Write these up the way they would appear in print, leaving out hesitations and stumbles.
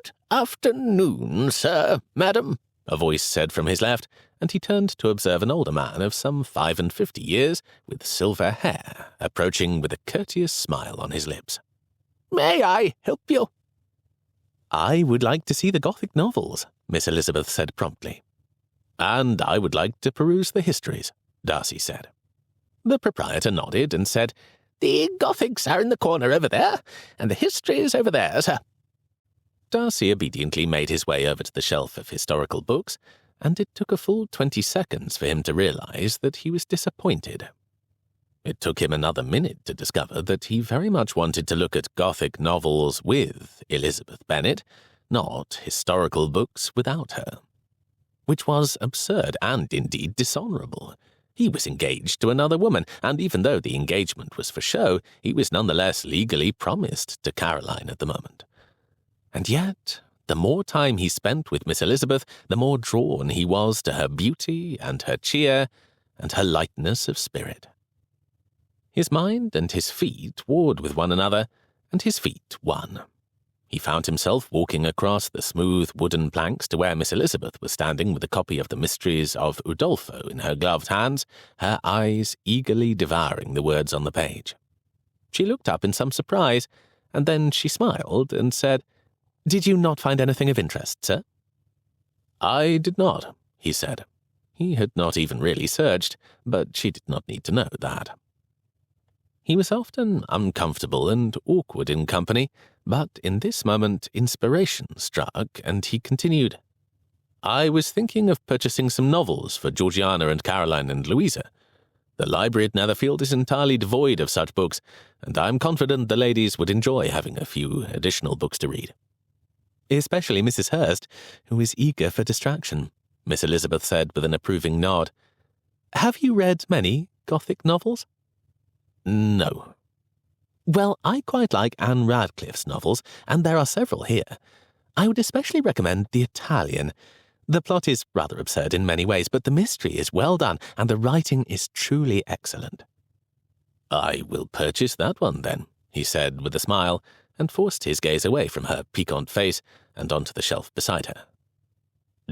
Good afternoon, sir, madam, a voice said from his left, and he turned to observe an older man of some 55 years, with silver hair, approaching with a courteous smile on his lips. May I help you? I would like to see the Gothic novels, Miss Elizabeth said promptly. And I would like to peruse the histories, Darcy said. The proprietor nodded and said, The Gothics are in the corner over there, and the histories over there, sir. Darcy obediently made his way over to the shelf of historical books, and it took a full 20 seconds for him to realize that he was disappointed. It took him another minute to discover that he very much wanted to look at Gothic novels with Elizabeth Bennet, not historical books without her. Which was absurd and indeed dishonourable. He was engaged to another woman, and even though the engagement was for show, he was nonetheless legally promised to Caroline at the moment. And yet, the more time he spent with Miss Elizabeth, the more drawn he was to her beauty and her cheer and her lightness of spirit. His mind and his feet warred with one another, and his feet won. He found himself walking across the smooth wooden planks to where Miss Elizabeth was standing with a copy of the Mysteries of Udolpho in her gloved hands, her eyes eagerly devouring the words on the page. She looked up in some surprise, and then she smiled and said, Did you not find anything of interest, sir? I did not, he said. He had not even really searched, but she did not need to know that. He was often uncomfortable and awkward in company, but in this moment inspiration struck, and he continued, I was thinking of purchasing some novels for Georgiana and Caroline and Louisa. The library at Netherfield is entirely devoid of such books, and I am confident the ladies would enjoy having a few additional books to read. Especially Mrs. Hurst, who is eager for distraction, Miss Elizabeth said with an approving nod. Have you read many Gothic novels? No. Well, I quite like Anne Radcliffe's novels, and there are several here. I would especially recommend The Italian. The plot is rather absurd in many ways, but the mystery is well done, and the writing is truly excellent. I will purchase that one, then, he said with a smile, and forced his gaze away from her piquant face and onto the shelf beside her.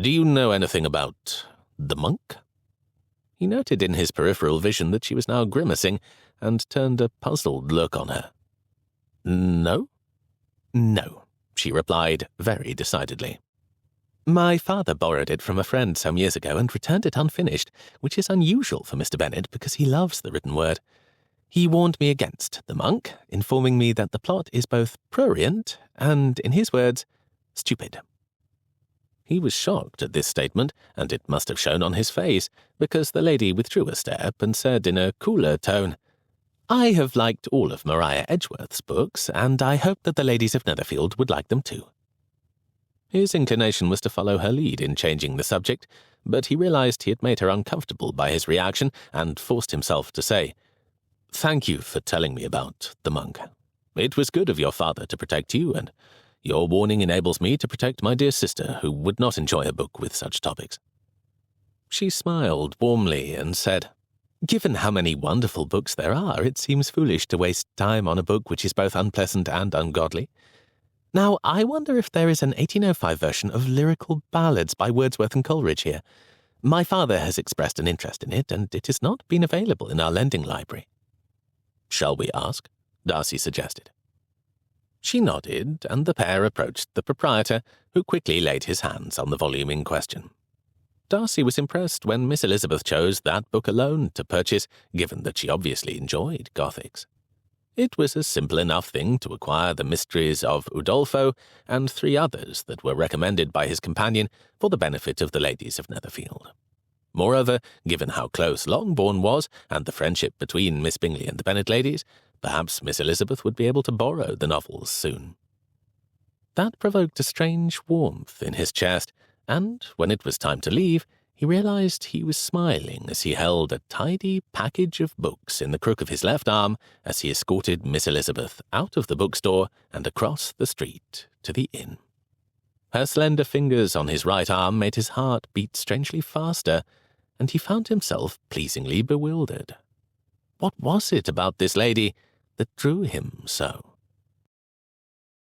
Do you know anything about the monk? He noted in his peripheral vision that she was now grimacing, and turned a puzzled look on her. No? No, she replied very decidedly. My father borrowed it from a friend some years ago and returned it unfinished, which is unusual for Mr. Bennet because he loves the written word. He warned me against the monk, informing me that the plot is both prurient and, in his words, stupid. He was shocked at this statement, and it must have shown on his face, because the lady withdrew a step and said in a cooler tone, I have liked all of Maria Edgeworth's books, and I hope that the ladies of Netherfield would like them too. His inclination was to follow her lead in changing the subject, but he realized he had made her uncomfortable by his reaction and forced himself to say, Thank you for telling me about the monk. It was good of your father to protect you, and your warning enables me to protect my dear sister, who would not enjoy a book with such topics. She smiled warmly and said, Given how many wonderful books there are, it seems foolish to waste time on a book which is both unpleasant and ungodly. Now, I wonder if there is an 1805 version of Lyrical Ballads by Wordsworth and Coleridge here. My father has expressed an interest in it, and it has not been available in our lending library. Shall we ask? Darcy suggested. She nodded, and the pair approached the proprietor, who quickly laid his hands on the volume in question. Darcy was impressed when Miss Elizabeth chose that book alone to purchase, given that she obviously enjoyed Gothics. It was a simple enough thing to acquire the Mysteries of Udolpho and 3 others that were recommended by his companion for the benefit of the ladies of Netherfield. Moreover, given how close Longbourn was and the friendship between Miss Bingley and the Bennet ladies, perhaps Miss Elizabeth would be able to borrow the novels soon. That provoked a strange warmth in his chest, and when it was time to leave, he realized he was smiling as he held a tidy package of books in the crook of his left arm as he escorted Miss Elizabeth out of the bookstore and across the street to the inn. Her slender fingers on his right arm made his heart beat strangely faster, and he found himself pleasingly bewildered. What was it about this lady that drew him so?